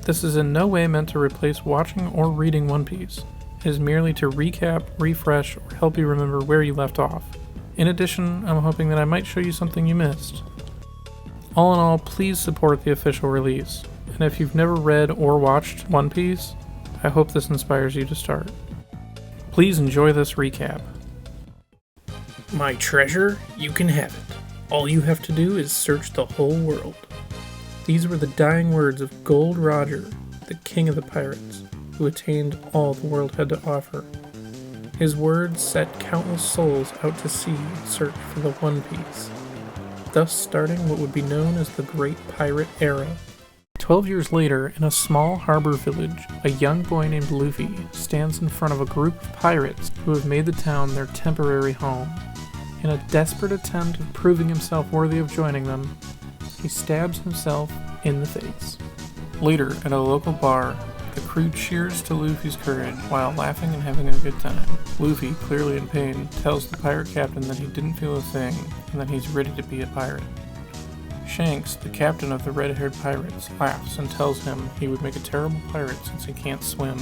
This is in no way meant to replace watching or reading One Piece. It is merely to recap, refresh, or help you remember where you left off. In addition, I'm hoping that I might show you something you missed. All in all, please support the official release. And if you've never read or watched One Piece, I hope this inspires you to start. Please enjoy this recap. My treasure, you can have it. All you have to do is search the whole world. These were the dying words of Gold Roger, the king of the pirates, who attained all the world had to offer. His words set countless souls out to sea in search for the One Piece, thus starting what would be known as the Great Pirate Era. 12 years later, in a small harbor village, a young boy named Luffy stands in front of a group of pirates who have made the town their temporary home. In a desperate attempt at proving himself worthy of joining them, he stabs himself in the face. Later, at a local bar, the crew cheers to Luffy's courage while laughing and having a good time. Luffy, clearly in pain, tells the pirate captain that he didn't feel a thing and that he's ready to be a pirate. Shanks, the captain of the red-haired pirates, laughs and tells him he would make a terrible pirate since he can't swim.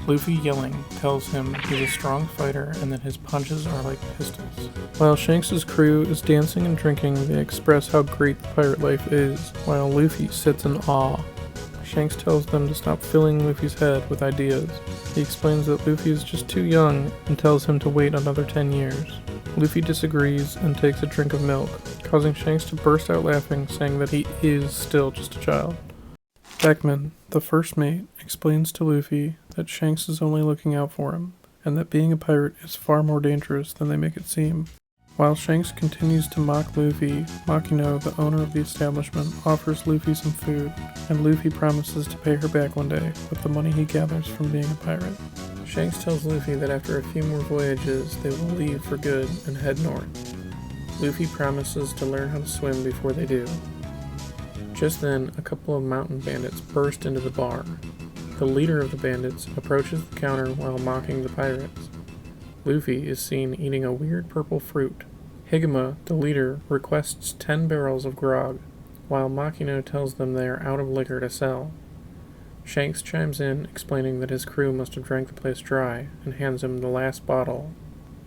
Luffy, yelling, tells him he's a strong fighter and that his punches are like pistols. While Shanks' crew is dancing and drinking, they express how great the pirate life is, while Luffy sits in awe. Shanks tells them to stop filling Luffy's head with ideas. He explains that Luffy is just too young and tells him to wait another 10 years. Luffy disagrees and takes a drink of milk, causing Shanks to burst out laughing, saying that he is still just a child. Beckman, the first mate, explains to Luffy that Shanks is only looking out for him, and that being a pirate is far more dangerous than they make it seem. While Shanks continues to mock Luffy, Makino, the owner of the establishment, offers Luffy some food, and Luffy promises to pay her back one day with the money he gathers from being a pirate. Shanks tells Luffy that after a few more voyages, they will leave for good and head north. Luffy promises to learn how to swim before they do. Just then, a couple of mountain bandits burst into the bar. The leader of the bandits approaches the counter while mocking the pirates. Luffy is seen eating a weird purple fruit. Higema, the leader, requests 10 barrels of grog, while Makino tells them they are out of liquor to sell. Shanks chimes in, explaining that his crew must have drank the place dry, and hands him the last bottle.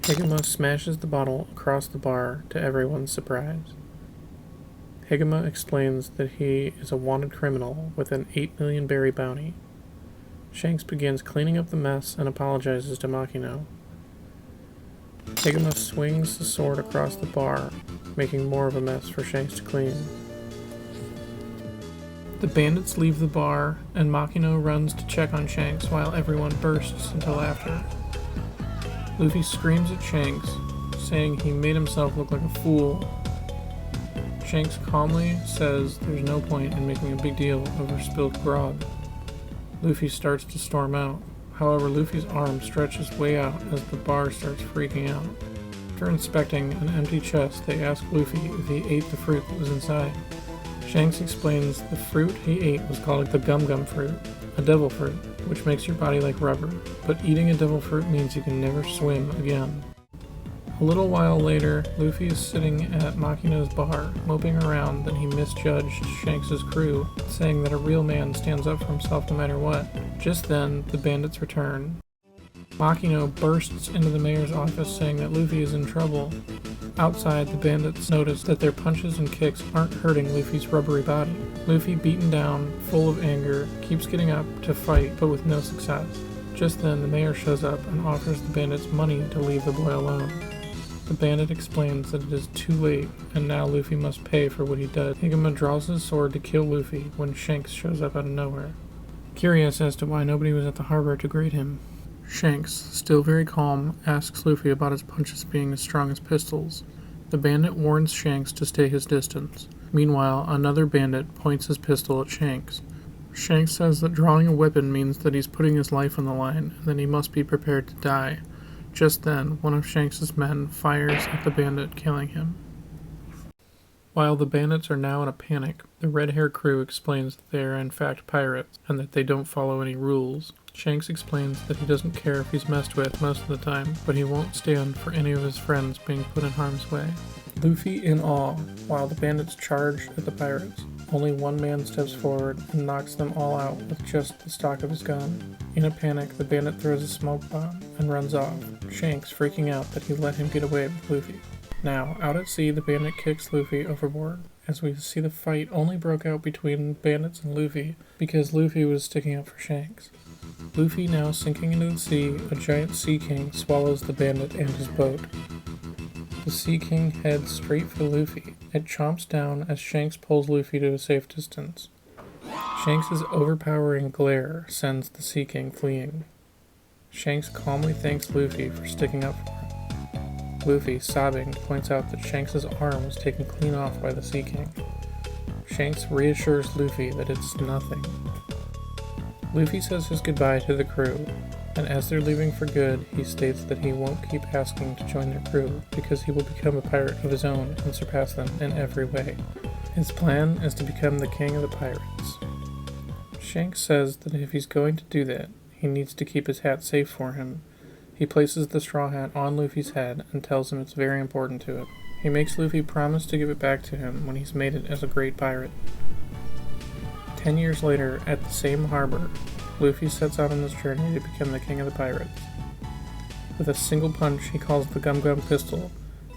Higema smashes the bottle across the bar, to everyone's surprise. Higema explains that he is a wanted criminal with an 8 million berry bounty. Shanks begins cleaning up the mess and apologizes to Makino. Higema swings the sword across the bar, making more of a mess for Shanks to clean. The bandits leave the bar, and Makino runs to check on Shanks while everyone bursts into laughter. Luffy screams at Shanks, saying he made himself look like a fool. Shanks calmly says there's no point in making a big deal over spilled grog. Luffy starts to storm out. However, Luffy's arm stretches way out as the bar starts freaking out. After inspecting an empty chest, they ask Luffy if he ate the fruit that was inside. Shanks explains the fruit he ate was called the gum fruit, a devil fruit, which makes your body like rubber, but eating a devil fruit means you can never swim again. A little while later, Luffy is sitting at Makino's bar, moping around that he misjudged Shanks' crew, saying that a real man stands up for himself no matter what. Just then, the bandits return. Makino bursts into the mayor's office saying that Luffy is in trouble. Outside, the bandits notice that their punches and kicks aren't hurting Luffy's rubbery body. Luffy, beaten down, full of anger, keeps getting up to fight, but with no success. Just then, the mayor shows up and offers the bandits money to leave the boy alone. The bandit explains that it is too late, and now Luffy must pay for what he did. Higema draws his sword to kill Luffy when Shanks shows up out of nowhere. Curious as to why nobody was at the harbor to greet him, Shanks, still very calm, asks Luffy about his punches being as strong as pistols. The bandit warns Shanks to stay his distance. Meanwhile, another bandit points his pistol at Shanks. Shanks says that drawing a weapon means that he's putting his life on the line, and that he must be prepared to die. Just then, one of Shanks' men fires at the bandit, killing him. While the bandits are now in a panic, the red-haired crew explains that they are in fact pirates, and that they don't follow any rules. Shanks explains that he doesn't care if he's messed with most of the time, but he won't stand for any of his friends being put in harm's way. Luffy in awe, while the bandits charge at the pirates. Only one man steps forward and knocks them all out with just the stock of his gun. In a panic, the bandit throws a smoke bomb and runs off, Shanks freaking out that he let him get away with Luffy. Now, out at sea, the bandit kicks Luffy overboard, as we see the fight only broke out between bandits and Luffy because Luffy was sticking up for Shanks. Luffy now sinking into the sea, a giant sea king swallows the bandit and his boat. The Sea King heads straight for Luffy. It chomps down as Shanks pulls Luffy to a safe distance. Shanks' overpowering glare sends the Sea King fleeing. Shanks calmly thanks Luffy for sticking up for him. Luffy, sobbing, points out that Shanks' arm was taken clean off by the Sea King. Shanks reassures Luffy that it's nothing. Luffy says his goodbye to the crew, and as they're leaving for good, he states that he won't keep asking to join their crew because he will become a pirate of his own and surpass them in every way. His plan is to become the king of the pirates. Shanks says that if he's going to do that, he needs to keep his hat safe for him. He places the straw hat on Luffy's head and tells him it's very important to him. He makes Luffy promise to give it back to him when he's made it as a great pirate. 10 years later, at the same harbor, Luffy sets out on his journey to become the king of the pirates. With a single punch he calls the Gum Gum pistol,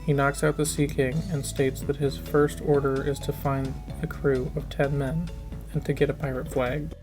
he knocks out the Sea King and states that his first order is to find a crew of 10 men and to get a pirate flag.